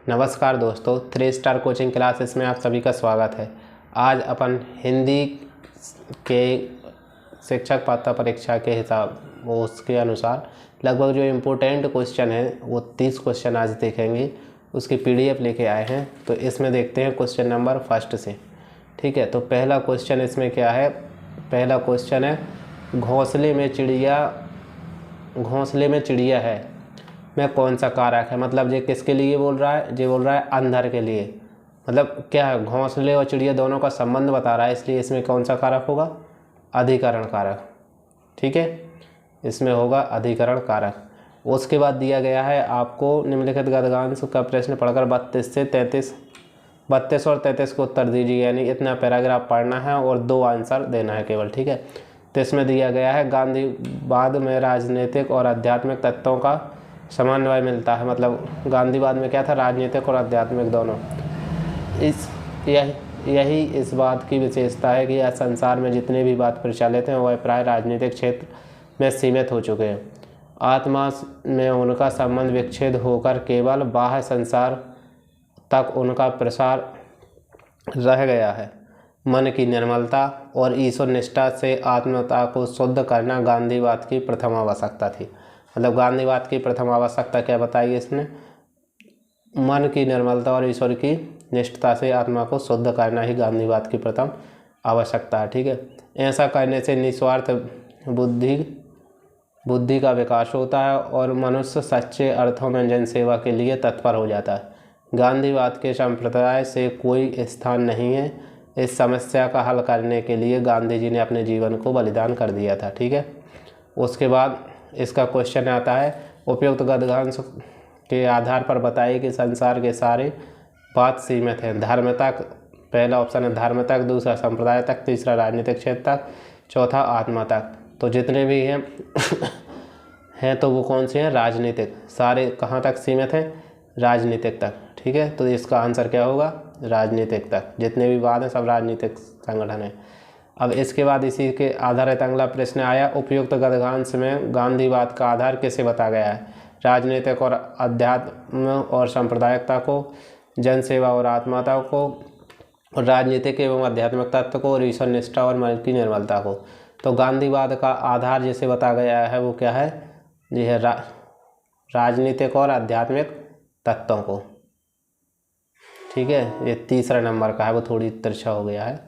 नमस्कार दोस्तों, 3 star coaching classes में आप सभी का स्वागत है। आज अपन हिंदी के शिक्षक पात्रता परीक्षा के हिसाब उसके अनुसार लगभग जो इम्पोर्टेंट क्वेश्चन है वो 30 क्वेश्चन आज देखेंगे। उसकी पीडीएफ लेके आए हैं, तो इसमें देखते हैं क्वेश्चन नंबर फर्स्ट से। ठीक है, तो पहला क्वेश्चन इसमें क्या है। पहला क्वेश्चन है, घोंसले में चिड़िया है में कौन सा कारक है। मतलब ये किसके लिए बोल रहा है, ये बोल रहा है अंधर के लिए। मतलब क्या है, घोंसले और चिड़िया दोनों का संबंध बता रहा है, इसलिए इसमें कौन सा कारक होगा, अधिकरण कारक। ठीक है, इसमें होगा अधिकरण कारक। उसके बाद दिया गया है आपको निम्नलिखित गद्यांश का प्रश्न पढ़कर 32 और 33 को उत्तर दीजिए। यानी इतना पैराग्राफ पढ़ना है और 2 आंसर देना है केवल। ठीक है, तो इसमें दिया गया है गांधीवाद में राजनीतिक और आध्यात्मिक तत्वों का समन्वय मिलता है। मतलब गांधीवाद में क्या था, राजनीतिक और आध्यात्मिक दोनों। यही इस बात की विशेषता है कि यह संसार में जितने भी बात प्रचलित हैं वह प्राय राजनीतिक क्षेत्र में सीमित हो चुके हैं। आत्मा में उनका संबंध विच्छेद होकर केवल बाह्य संसार तक उनका प्रसार रह गया है। मन की निर्मलता और ईश्वर निष्ठा से आत्मता को शुद्ध करना गांधीवाद की प्रथम आवश्यकता थी। मतलब गांधीवाद की प्रथम आवश्यकता क्या बताई इसने, मन की निर्मलता और ईश्वर की निष्ठता से आत्मा को शुद्ध करना ही गांधीवाद की प्रथम आवश्यकता है। ठीक है, ऐसा करने से निस्वार्थ बुद्धि का विकास होता है और मनुष्य सच्चे अर्थों में जनसेवा के लिए तत्पर हो जाता है। गांधीवाद के संप्रदाय से कोई स्थान नहीं है। इस समस्या का हल करने के लिए गांधी जी ने अपने जीवन को बलिदान कर दिया था। ठीक है, उसके बाद इसका क्वेश्चन आता है, उपयुक्त गद्यांश के आधार पर बताइए कि संसार के सारे बात सीमित हैं। धर्म तक, पहला ऑप्शन है धर्म तक, दूसरा संप्रदाय तक, तीसरा राजनीतिक क्षेत्र तक, चौथा आत्मा तक। तो जितने भी हैं हैं तो वो कौन से हैं, राजनीतिक। सारे कहाँ तक सीमित हैं, राजनीतिक तक। ठीक है, तो इसका आंसर क्या होगा, राजनीतिक तक। जितने भी वाद हैं सब राजनीतिक संगठन है। अब इसके बाद इसी के आधारित अगला प्रश्न आया, उपयुक्त गद्यांश में गांधीवाद का आधार किसे बताया गया है। राजनीतिक और अध्यात्म और सांप्रदायिकता को, जनसेवा और आत्मता को, और राजनीतिक एवं आध्यात्मिक तत्व को, और ईश्वर निष्ठा और मन की निर्मलता को। तो गांधीवाद का आधार जिसे बताया गया है वो क्या है, यह है राजनीतिक और आध्यात्मिक तत्वों को। ठीक है, ये तीसरा नंबर का है, वो थोड़ी तिरछा हो गया है।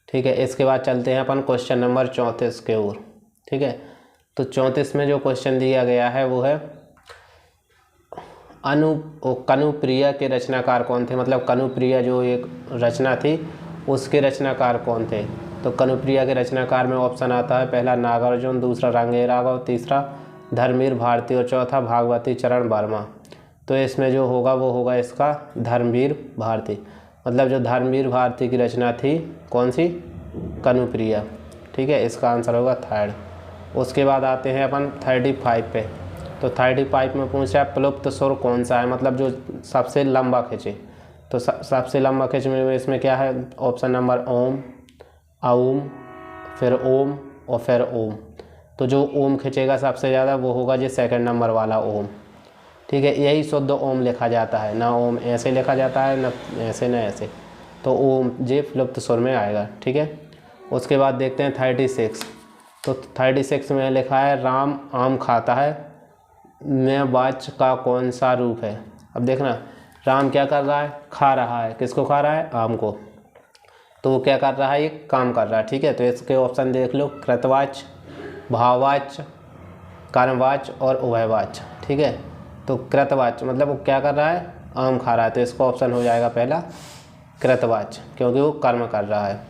ठीक है, इसके बाद चलते हैं अपन क्वेश्चन नंबर 34 के ओर। ठीक है, तो 34 में जो क्वेश्चन दिया गया है वो है, कनुप्रिया के रचनाकार कौन थे। मतलब कनुप्रिया जो एक रचना थी उसके रचनाकार कौन थे। तो कनुप्रिया के रचनाकार में ऑप्शन आता है, पहला नागार्जुन, दूसरा रंगे राघव, तीसरा धर्मवीर भारती और चौथा भागवती चरण वर्मा। तो इसमें जो होगा वो होगा इसका धर्मवीर भारती। मतलब जो धर्मवीर भारती की रचना थी कौन सी, कनुप्रिया। ठीक है, इसका आंसर होगा थर्ड। उसके बाद आते हैं अपन 35 पे। तो 35 में पूछा है, प्लुप्त सुर कौन सा है। मतलब जो सबसे लंबा खिंचे। तो सबसे लंबा खिंच में इसमें क्या है, ऑप्शन नंबर ओम, औम, फिर ओम और फिर ओम। तो जो ओम खिंचेगा सबसे ज़्यादा वो होगा जो सेकंड नंबर वाला ओम। ठीक है, यही शुद्ध ओम लिखा जाता है, ना ओम ऐसे लिखा जाता है, ना ऐसे ना ऐसे। तो ओम जे प्लुप्त सुर में आएगा। ठीक है, उसके बाद देखते हैं 36। तो 36 में लिखा है, राम आम खाता है में वाच्य का कौन सा रूप है। अब देखना, राम क्या कर रहा है, खा रहा है। किसको खा रहा है, आम को। तो वो क्या कर रहा है, ये काम कर रहा है। ठीक है, तो इसके ऑप्शन देख लो, कृतवाच्य, भाववाच्य, कर्मवाच्य और उभयवाच्य। ठीक है, तो कृतवाच्य मतलब वो क्या कर रहा है, आम खा रहा है। तो इसका ऑप्शन हो जाएगा पहला कृतवाच्य, क्योंकि वो कर्म कर रहा है।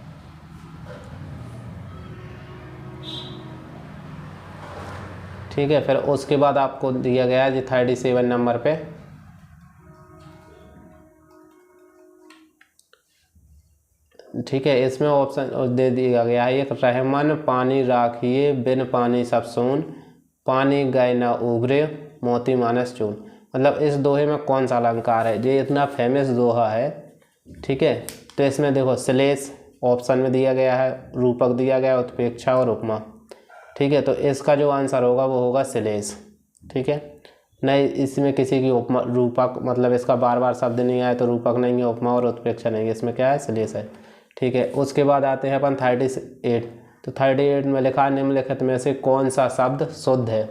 ठीक है, फिर उसके बाद आपको दिया गया है 37 नंबर पे, ठीक है, इसमें ऑप्शन दे दिया गया है, एक रहमन पानी राखिए बिन पानी सब सून, पानी गए न उगरे मोती मानस चून। मतलब इस दोहे में कौन सा अलंकार है, ये इतना फेमस दोहा है। ठीक है, तो इसमें देखो श्लेष ऑप्शन में दिया गया है, रूपक दिया गया, उत्प्रेक्षा और उपमा। ठीक है, तो इसका जो आंसर होगा वो होगा श्लेष। ठीक है, नहीं, इसमें किसी की उपमा रूपक, मतलब इसका बार बार शब्द नहीं आए तो रूपक नहीं है, उपमा और उत्प्रेक्षा नहीं है, इसमें क्या है, श्लेष है। ठीक है, उसके बाद आते हैं अपन 38। तो 38 में लिखा निम्नलिखित में से कौन सा शब्द शुद्ध है।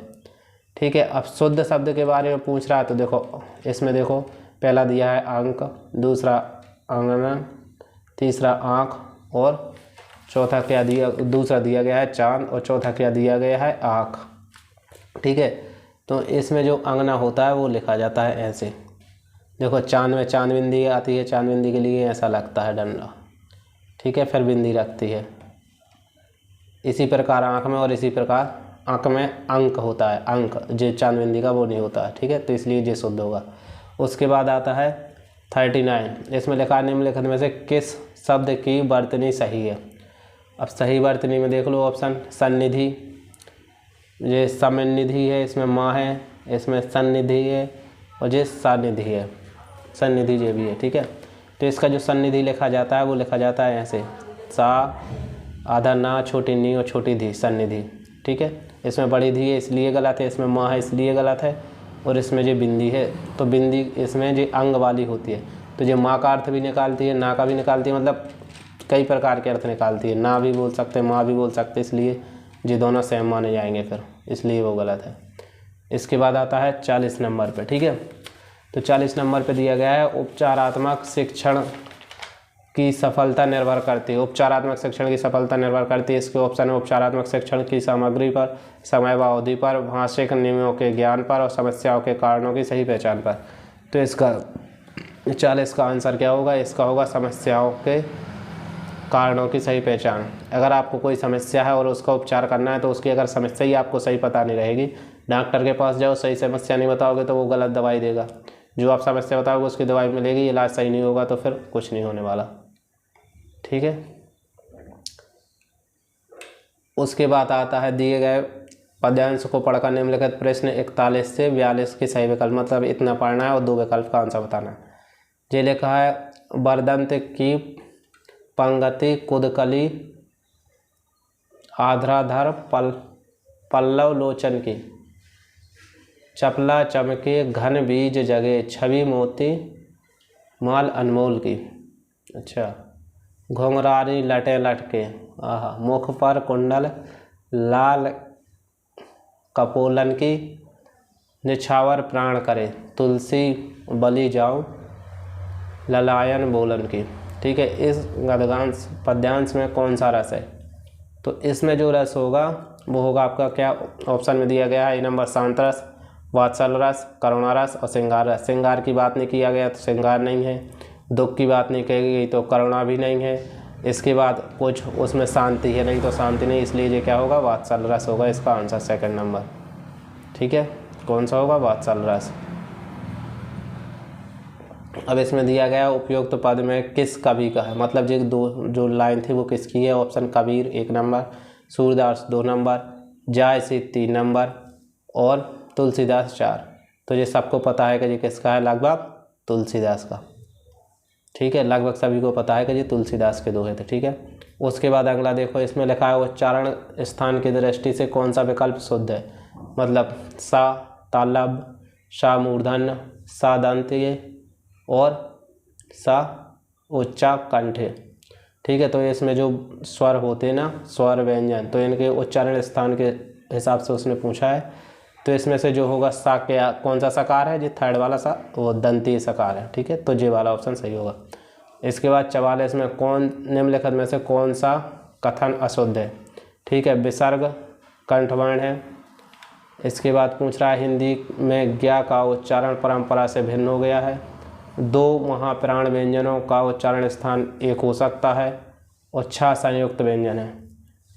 ठीक है, अब शुद्ध शब्द के बारे में पूछ रहा है तो देखो इसमें देखो पहला दिया है अंक, दूसरा अंगना, तीसरा आँख और चौथा क्या दिया, दूसरा दिया गया है चांद और चौथा क्या दिया गया है, आँख। ठीक है, तो इसमें जो अंगना होता है वो लिखा जाता है ऐसे। देखो चांद में चांद बिंदी आती है, चांद बिंदी के लिए ऐसा लगता है डंडा। ठीक है, फिर बिंदी रखती है। इसी प्रकार आँख में और इसी प्रकार आँख में अंक होता है, अंक जो चांद बिंदी का वो नहीं होता है। ठीक है, तो इसलिए ये शुद्ध होगा। उसके बाद आता है 39। इसमें लिखा निम्नलिखित में से किस शब्द की वर्तनी सही है। अब सही वर्तनी में देख लो ऑप्शन, सन्निधि, ये समनिधि है, इसमें माँ है, इसमें सन्निधि है और ये सानिधि है, सन्निधि ये भी है। ठीक है, तो इसका जो सन्निधि लिखा जाता है वो लिखा जाता है ऐसे, सा आधा ना, छोटी नी और छोटी धी, सन्निधि। ठीक है, इसमें बड़ी धी है इसलिए गलत है, इसमें माँ है इसलिए गलत है और इसमें जो बिंदी है तो बिंदी इसमें जो अंग वाली होती है तो ये माँ का अर्थ भी निकालती है, ना का भी निकालती है, मतलब कई प्रकार के अर्थ निकालती है। ना भी बोल सकते हैं, माँ भी बोल सकते हैं, इसलिए ये दोनों सेम माने जाएंगे फिर, इसलिए वो गलत है। इसके बाद आता है 40 नंबर पे। ठीक है, तो 40 नंबर पे दिया गया है उपचारात्मक शिक्षण की सफलता निर्भर करती है। उपचारात्मक शिक्षण की सफलता निर्भर करती है। इसके ऑप्शन है उपचारात्मक शिक्षण की सामग्री पर, समय व अवधि पर, भाषिक नियमों के ज्ञान पर और समस्याओं के कारणों की सही पहचान पर। तो इसका 40 का आंसर क्या होगा, इसका होगा समस्याओं के कारणों की सही पहचान। अगर आपको कोई समस्या है और उसका उपचार करना है तो उसकी अगर समस्या ही आपको सही पता नहीं रहेगी, डॉक्टर के पास जाओ, सही समस्या नहीं बताओगे तो वो गलत दवाई देगा। जो आप समस्या बताओगे उसकी दवाई मिलेगी, इलाज सही नहीं होगा तो फिर कुछ नहीं होने वाला। ठीक है, उसके बाद आता है दिए गए पद्यांश को पढ़कर निम्नलिखित प्रश्न 41 से 42 के सही विकल्प, मतलब इतना पढ़ना है और 2 विकल्प का आंसर बताना है। ये लिखा है बरदंत की पंगति कुदकली आध्राधर पल्लव लोचन की, चपला चमके घन बीज जगे, छवि मोती माल अनमोल की। अच्छा, घुंघरारी लटे लटके, आहा, मुख पर कुंडल लाल कपोलन की, निछावर प्राण करे, तुलसी बलि जाऊं ललायन बोलन की। ठीक है, इस गद्यांश पद्यांश में कौन सा रस है, तो इसमें जो रस होगा वो होगा आपका क्या, ऑप्शन में दिया गया है ए नंबर शांत रस, वात्सल रस, करुणा रस और श्रृंगार रस। श्रृंगार की बात नहीं किया गया तो श्रृंगार नहीं है, दुख की बात नहीं कही गई तो करुणा भी नहीं है, इसके बाद कुछ उसमें शांति है नहीं तो शांति नहीं, इसलिए ये क्या होगा, वात्सल रस होगा इसका आंसर, सेकंड नंबर। ठीक है, कौन सा होगा, वात्सल रस। अब इसमें दिया गया उपयुक्त पद में किस कवि का है, मतलब ये जो लाइन थी वो किसकी है, option Kabir 1 number, Surdas 2 number, Jayasi 3 number और तुलसीदास 4। तो ये सबको पता है कि ये किसका है, लगभग तुलसीदास का। ठीक है, लगभग सभी को पता है कि ये तुलसीदास के दोहे थे। ठीक है, उसके बाद अगला देखो, इसमें लिखा है उच्चारण स्थान की दृष्टि से कौन सा विकल्प शुद्ध है, मतलब सा तालब, सा मूर्धन्य, सा दंत्य और सा उच्चा कंठे। ठीक है, तो इसमें जो स्वर होते हैं ना, स्वर व्यंजन, तो इनके उच्चारण स्थान के हिसाब से उसने पूछा है। तो इसमें से जो होगा सा क्या, कौन सा सकार है, जो थर्ड वाला सा वो दंती सकार है। ठीक है, तो ये वाला ऑप्शन सही होगा। इसके बाद 44 में कौन निम्नलिखित में से कौन सा कथन अशुद्ध है। ठीक है, विसर्ग कंठवर्ण है। इसके बाद पूछ रहा है हिंदी में ज्ञा का उच्चारण परंपरा से भिन्न हो गया है, 2 महाप्राण व्यंजनों का उच्चारण स्थान एक हो सकता है और 6 संयुक्त व्यंजन है।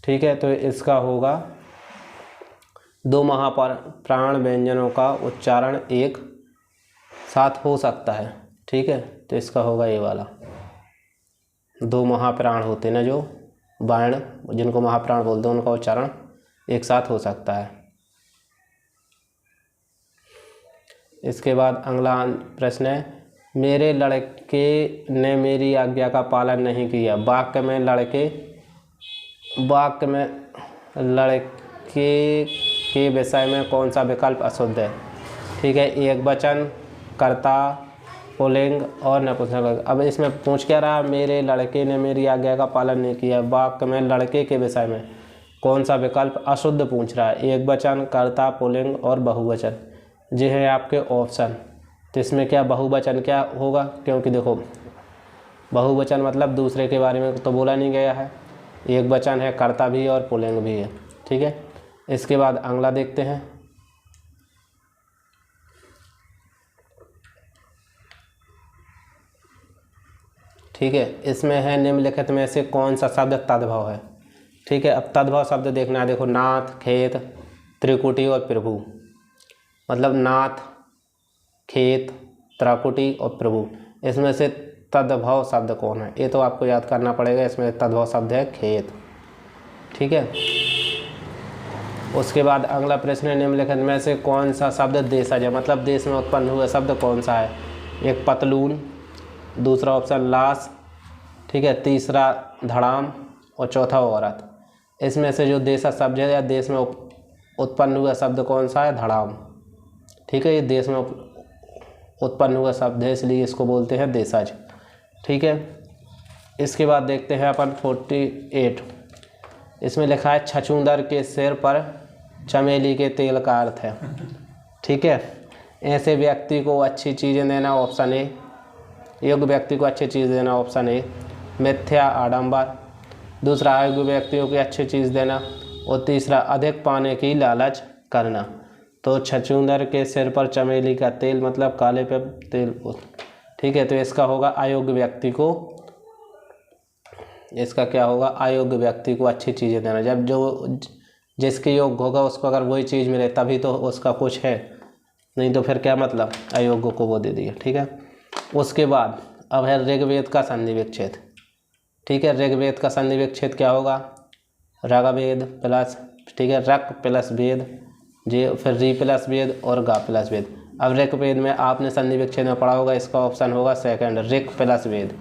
ठीक है, तो इसका होगा 2 महाप्राण व्यंजनों का उच्चारण एक साथ हो सकता है। ठीक है, तो इसका होगा ये वाला, 2 महाप्राण होते हैं ना जो वर्ण, जिनको महाप्राण बोलते हैं, उनका उच्चारण एक साथ हो सकता है। इसके बाद अगला प्रश्न है, मेरे लड़के ने मेरी आज्ञा का पालन नहीं किया, वाक्य में लड़के के विषय में कौन सा विकल्प अशुद्ध है। ठीक है, एक वचन, कर्ता, पुल्लिंग और नपुंसकलिंग। अब इसमें पूछ क्या रहा, मेरे लड़के ने मेरी आज्ञा का पालन नहीं किया। वाक्य में लड़के के विषय में कौन सा विकल्प अशुद्ध पूछ रहा है, एक वचन, कर्ता, पुल्लिंग और बहुवचन। ये है आपके ऑप्शन। तो इसमें क्या बहुवचन क्या होगा, क्योंकि देखो बहुवचन मतलब दूसरे के बारे में तो बोला नहीं गया है, एक वचन है, कर्ता भी है और पुल्लिंग भी है। ठीक है, इसके बाद अगला देखते हैं। ठीक है, इसमें है निम्नलिखित में से कौन सा शब्द तद्भव है। ठीक है, अब तद्भव शब्द देखना है। देखो नाथ, खेत, त्रिकुटी और प्रभु। मतलब नाथ, खेत, त्रिकुटी और प्रभु, इसमें से तद्भव शब्द कौन है, ये तो आपको याद करना पड़ेगा। इसमें तद्भव शब्द है खेत। ठीक है, उसके बाद अगला प्रश्न है, निम्नलिखित में से कौन सा शब्द देशज है। मतलब देश में उत्पन्न हुआ शब्द कौन सा है, एक पतलून, दूसरा ऑप्शन लाश, ठीक है, तीसरा धड़ाम और चौथा औरत। इसमें से जो देशज शब्द है या देश में उत्पन्न हुआ शब्द कौन सा है, धड़ाम। ठीक है, ये देश में उत्पन्न हुआ शब्द है, इसलिए इसको बोलते हैं देशज। ठीक है, इसके बाद देखते हैं अपन 48। इसमें लिखा है छछूंदर के सिर पर चमेली के तेल का अर्थ है। ठीक है, ऐसे व्यक्ति को अच्छी चीज़ें देना, ऑप्शन ए। योग्य व्यक्ति को अच्छी चीज़ देना, ऑप्शन ए। मिथ्या, आडंबर। दूसरा अयोग्य व्यक्तियों की अच्छी चीज़ देना और तीसरा अधिक पाने की लालच करना। तो छछूंदर के सिर पर चमेली का तेल मतलब काले पे तेल। ठीक है, तो इसका होगा अयोग्य व्यक्ति को, इसका क्या होगा, अयोग्य व्यक्ति को अच्छी चीज़ें देना। जब जो जिसके योग्य होगा उसको अगर वही चीज़ मिले तभी तो उसका कुछ है, नहीं तो फिर क्या मतलब, अयोग्य को वो दे दिया। ठीक है, उसके बाद अब है ऋग्वेद का संधि विच्छेद। ठीक है, ऋग्वेद का संधि विच्छेद क्या होगा, ऋग्वेद प्लस, ठीक है, रक प्लस वेद, जे फिर री प्लस वेद और गा प्लस वेद। अब ऋग्वेद में आपने संधि विच्छेद में पढ़ा होगा, इसका ऑप्शन होगा सेकंड, ऋक प्लस वेद,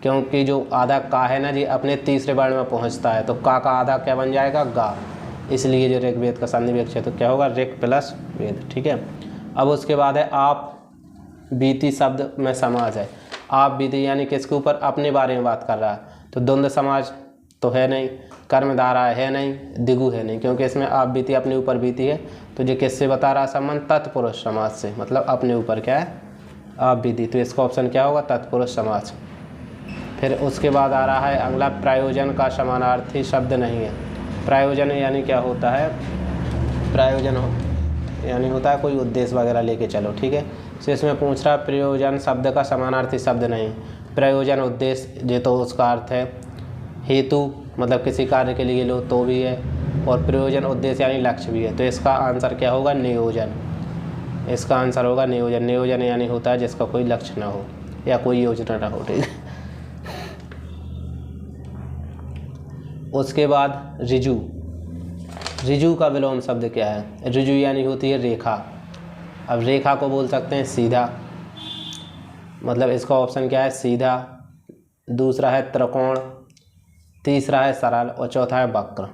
क्योंकि जो आधा का है ना जी अपने तीसरे वर्ण में पहुंचता है, तो का आधा क्या बन जाएगा, गा, इसलिए जो ऋग्वेद का संधि विच्छेद तो क्या होगा, ऋक प्लस वेद। ठीक है, अब उसके बाद है आप बीती शब्द में समाज है। आप बीती यानी किसके ऊपर, अपने बारे में बात कर रहा है, तो द्वंद्व समाज तो है नहीं, कर्मधारा है नहीं, दिगु है नहीं, क्योंकि इसमें आप बीती अपने ऊपर बीती है। तो जो किससे बता रहा संबंध, तत्पुरुष समाज से, मतलब अपने ऊपर क्या है, आप बीती, तो इसका ऑप्शन क्या होगा, तत्पुरुष समाज। फिर उसके बाद आ रहा है अगला, प्रयोजन का समानार्थी शब्द नहीं है। प्रयोजन यानी क्या होता है, प्रयोजन यानी होता है कोई उद्देश्य वगैरह लेके चलो। ठीक है, तो इसमें पूछ रहा प्रयोजन शब्द का समानार्थी शब्द नहीं। प्रयोजन उद्देश्य, ये तो उसका अर्थ है हेतु, मतलब किसी कार्य के लिए लो तो भी है, और प्रयोजन उद्देश्य यानी लक्ष्य भी है। तो इसका आंसर क्या होगा, नियोजन। इसका आंसर होगा नियोजन। नियोजन यानी होता है जिसका कोई लक्ष्य ना हो या कोई योजना ना हो। ठीक है, उसके बाद ऋजु। ऋजु का विलोम शब्द क्या है, ऋजु यानी होती है रेखा। अब रेखा को बोल सकते हैं सीधा, मतलब इसका ऑप्शन क्या है, सीधा। दूसरा है त्रिकोण, तीसरा है सरल और चौथा है वक्र।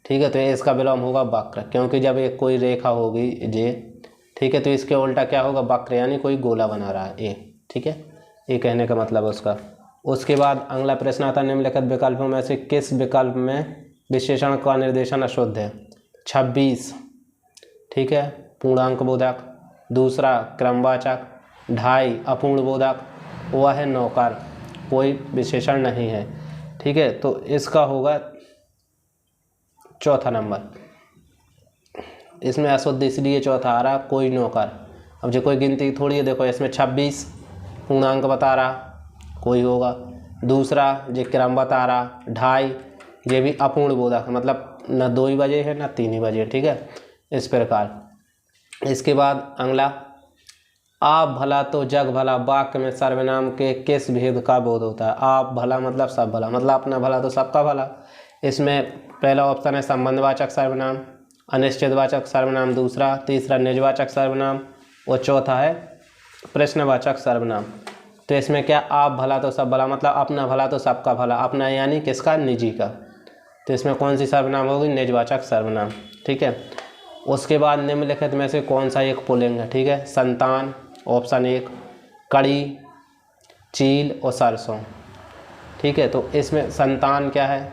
ठीक है, तो इसका विलोम होगा वक्र, क्योंकि जब एक कोई रेखा होगी जे, ठीक है, तो इसके उल्टा क्या होगा, वक्र, यानी कोई गोला बना रहा है ये। ठीक है, ये कहने का मतलब उसका। उसके बाद अगला प्रश्न आता है, निम्नलिखित विकल्पों में से किस विकल्प में विशेषण का निर्देशन अशुद्ध है। 26, ठीक है, पूर्णांक बोधक। दूसरा क्रमवाचक। 2.5 अपूर्ण बोधक। वह है नौकर, कोई विशेषण नहीं है। ठीक है, तो इसका होगा चौथा नंबर। इसमें अशुद्ध इसलिए चौथा आ रहा, कोई नौकर। अब जो कोई गिनती थोड़ी है, देखो इसमें 26 पूर्णांक बता रहा, कोई होगा। दूसरा जो क्रम बता रहा 2.5, ये भी अपूर्ण बोधक, मतलब न 2 ही बजे है न 3 ही बजे। ठीक है, इस प्रकार। इसके बाद अगला, आप भला तो जग भला वाक्य में सर्वनाम के किस भेद का बोध होता है। आप भला मतलब सब भला, मतलब अपना भला तो सबका भला। इसमें पहला ऑप्शन है संबंधवाचक सर्वनाम, अनिश्चितवाचक सर्वनाम दूसरा, तीसरा निजवाचक सर्वनाम और चौथा है प्रश्नवाचक सर्वनाम। तो इसमें क्या, आप भला तो सब भला, मतलब अपना भला तो सबका भला, अपना यानी किसका, निजी का। तो इसमें कौन सी सर्वनाम होगी, निजवाचक सर्वनाम। ठीक है, उसके बाद निम्नलिखित में से कौन सा एक पुल्लिंग है, ठीक है। संतान ऑप्शन 1, कड़ी, चील और सरसों, ठीक है। तो इसमें संतान क्या है,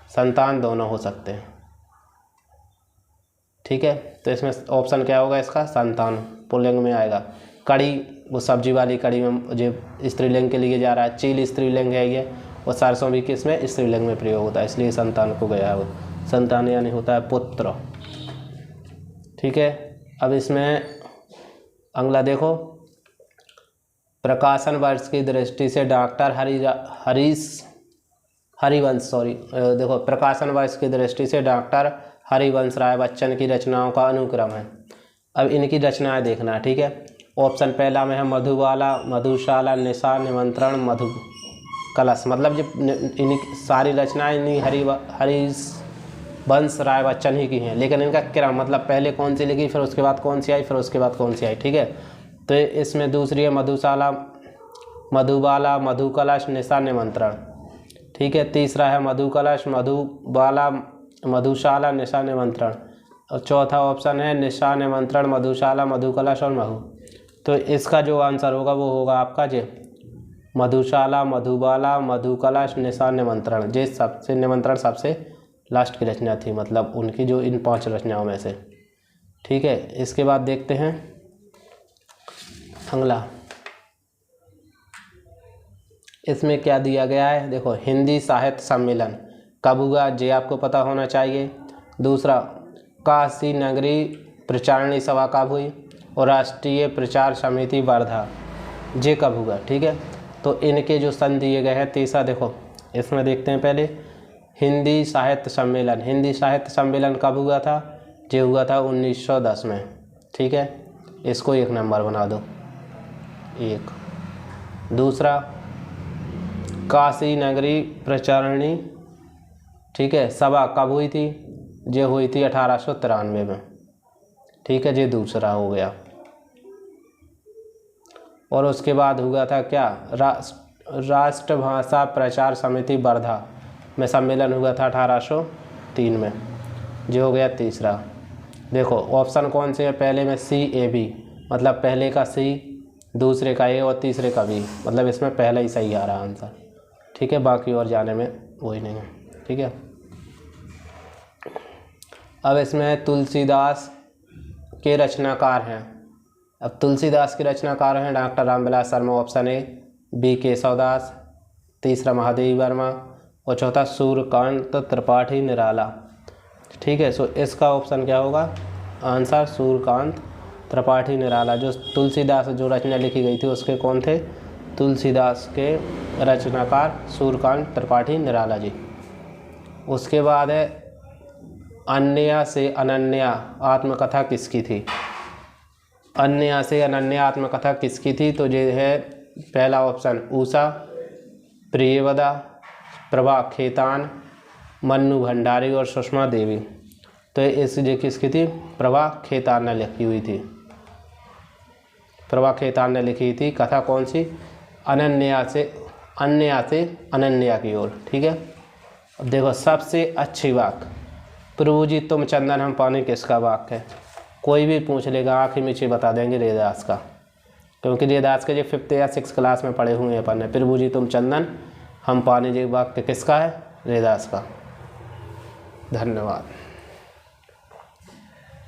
संतान दोनों हो सकते हैं, ठीक है। तो इसमें ऑप्शन क्या होगा इसका, संतान पुल्लिंग में आएगा। कड़ी वो सब्जी वाली कड़ी में जो स्त्रीलिंग के लिए जा रहा है, चील स्त्रीलिंग है ये, और सरसों भी किस में, स्त्रीलिंग में प्रयोग होता है, इसलिए संतान को गया है वो। संतान यानी होता है पुत्र, ठीक है। अब इसमें अगला देखो, प्रकाशन वर्ष की दृष्टि से डॉक्टर हरिवंश देखो प्रकाशन वर्ष की दृष्टि से डॉक्टर हरिवंश राय बच्चन की रचनाओं का अनुक्रम है। अब इनकी रचनाएं देखना, ठीक है। ऑप्शन पहला में है मधुबाला, मधुशाला, निशा, निमंत्रण, मधु कलश, मतलब जो इन सारी रचनाएं इन्हीं हरिवंश राय बच्चन ही की हैं, लेकिन इनका क्रम मतलब पहले कौन सी लिखी, फिर उसके बाद कौन सी आई, फिर उसके बाद कौन सी आई, ठीक है। तो इसमें दूसरी है मधुशाला, मधुबाला, मधुकलश, निशा, निमंत्रण, ठीक है। तीसरा है मधुकलश, मधुबाला, मधुशाला, निशा, निमंत्रण, और चौथा ऑप्शन है निशा, निमंत्रण, मधुशाला, मधुकलश और महू। तो इसका जो आंसर होगा वो होगा आपका जे मधुशाला, मधुबाला, मधुकलश, निशा, निमंत्रण। जे सबसे निमंत्रण सबसे लास्ट की रचना थी, मतलब उनकी जो इन 5 रचनाओं में से, ठीक है। इसके बाद देखते हैं अगला, इसमें क्या दिया गया है, देखो हिंदी साहित्य सम्मेलन कब हुआ, ये आपको पता होना चाहिए। दूसरा, काशी नगरी प्रचारणी सभा कब हुई, और राष्ट्रीय प्रचार समिति वर्धा ये कब हुआ, ठीक है। तो इनके जो सन दिए गए हैं। तीसरा देखो, इसमें देखते हैं पहले हिंदी साहित्य सम्मेलन, हिंदी साहित्य सम्मेलन कब हुआ था, ये हुआ था 1910 में, ठीक है। इसको 1 नंबर बना दो, 1। दूसरा, काशी नगरी प्रचारणी, ठीक है, सभा कब हुई थी, ये हुई थी 1893 में, ठीक है, ये दूसरा हो गया। और उसके बाद हुआ था क्या, राष्ट्रभाषा प्रचार समिति वर्धा में सम्मेलन हुआ था 1803 में, जो हो गया तीसरा। देखो ऑप्शन कौन से है, पहले में CAB, मतलब पहले का C, दूसरे का A और तीसरे का B, मतलब इसमें पहला ही सही आ रहा आंसर, ठीक है। बाकी और जाने में वही नहीं है, ठीक है। अब इसमें तुलसीदास के रचनाकार हैं। अब तुलसीदास के रचनाकार हैं doctor Ramvilas Sharma, option A, B Keshavdas, तीसरा महादेवी वर्मा, और चौथा सूर्यकांत त्रिपाठी निराला, ठीक है। सो इसका ऑप्शन क्या होगा, आंसर सूर्यकांत त्रिपाठी निराला। जो तुलसीदास जो रचना लिखी गई थी उसके कौन थे, तुलसीदास के रचनाकार सूर्यकांत त्रिपाठी निराला जी। उसके बाद है अन्या से अनन्या आत्मकथा किसकी थी, अन्या से अनन्या आत्मकथा किसकी थी, तो ये है पहला ऑप्शन उषा, प्रियवदा, प्रभा खेतान, मन्नू भंडारी और सुषमा देवी। तो इस ये किसकी थी, प्रभा खेतान ने लिखी हुई थी, प्रभा खेतान ने लिखी थी कथा कौन सी, अन्या से अनन्या की ओर, ठीक है। अब देखो सबसे अच्छी वाक्य, प्रभु जी तुम चंदन हम पानी, किसका वाक्य है, कोई भी पूछ लेगा आखिर में बता देंगे रेदास का, क्योंकि रेदास के जो 5th या 6th क्लास में पढ़े हुए हैं अपन ने, प्रभु जी तुम चंदन हम पानी, ये वाक्य किसका है, रेदास का। धन्यवाद।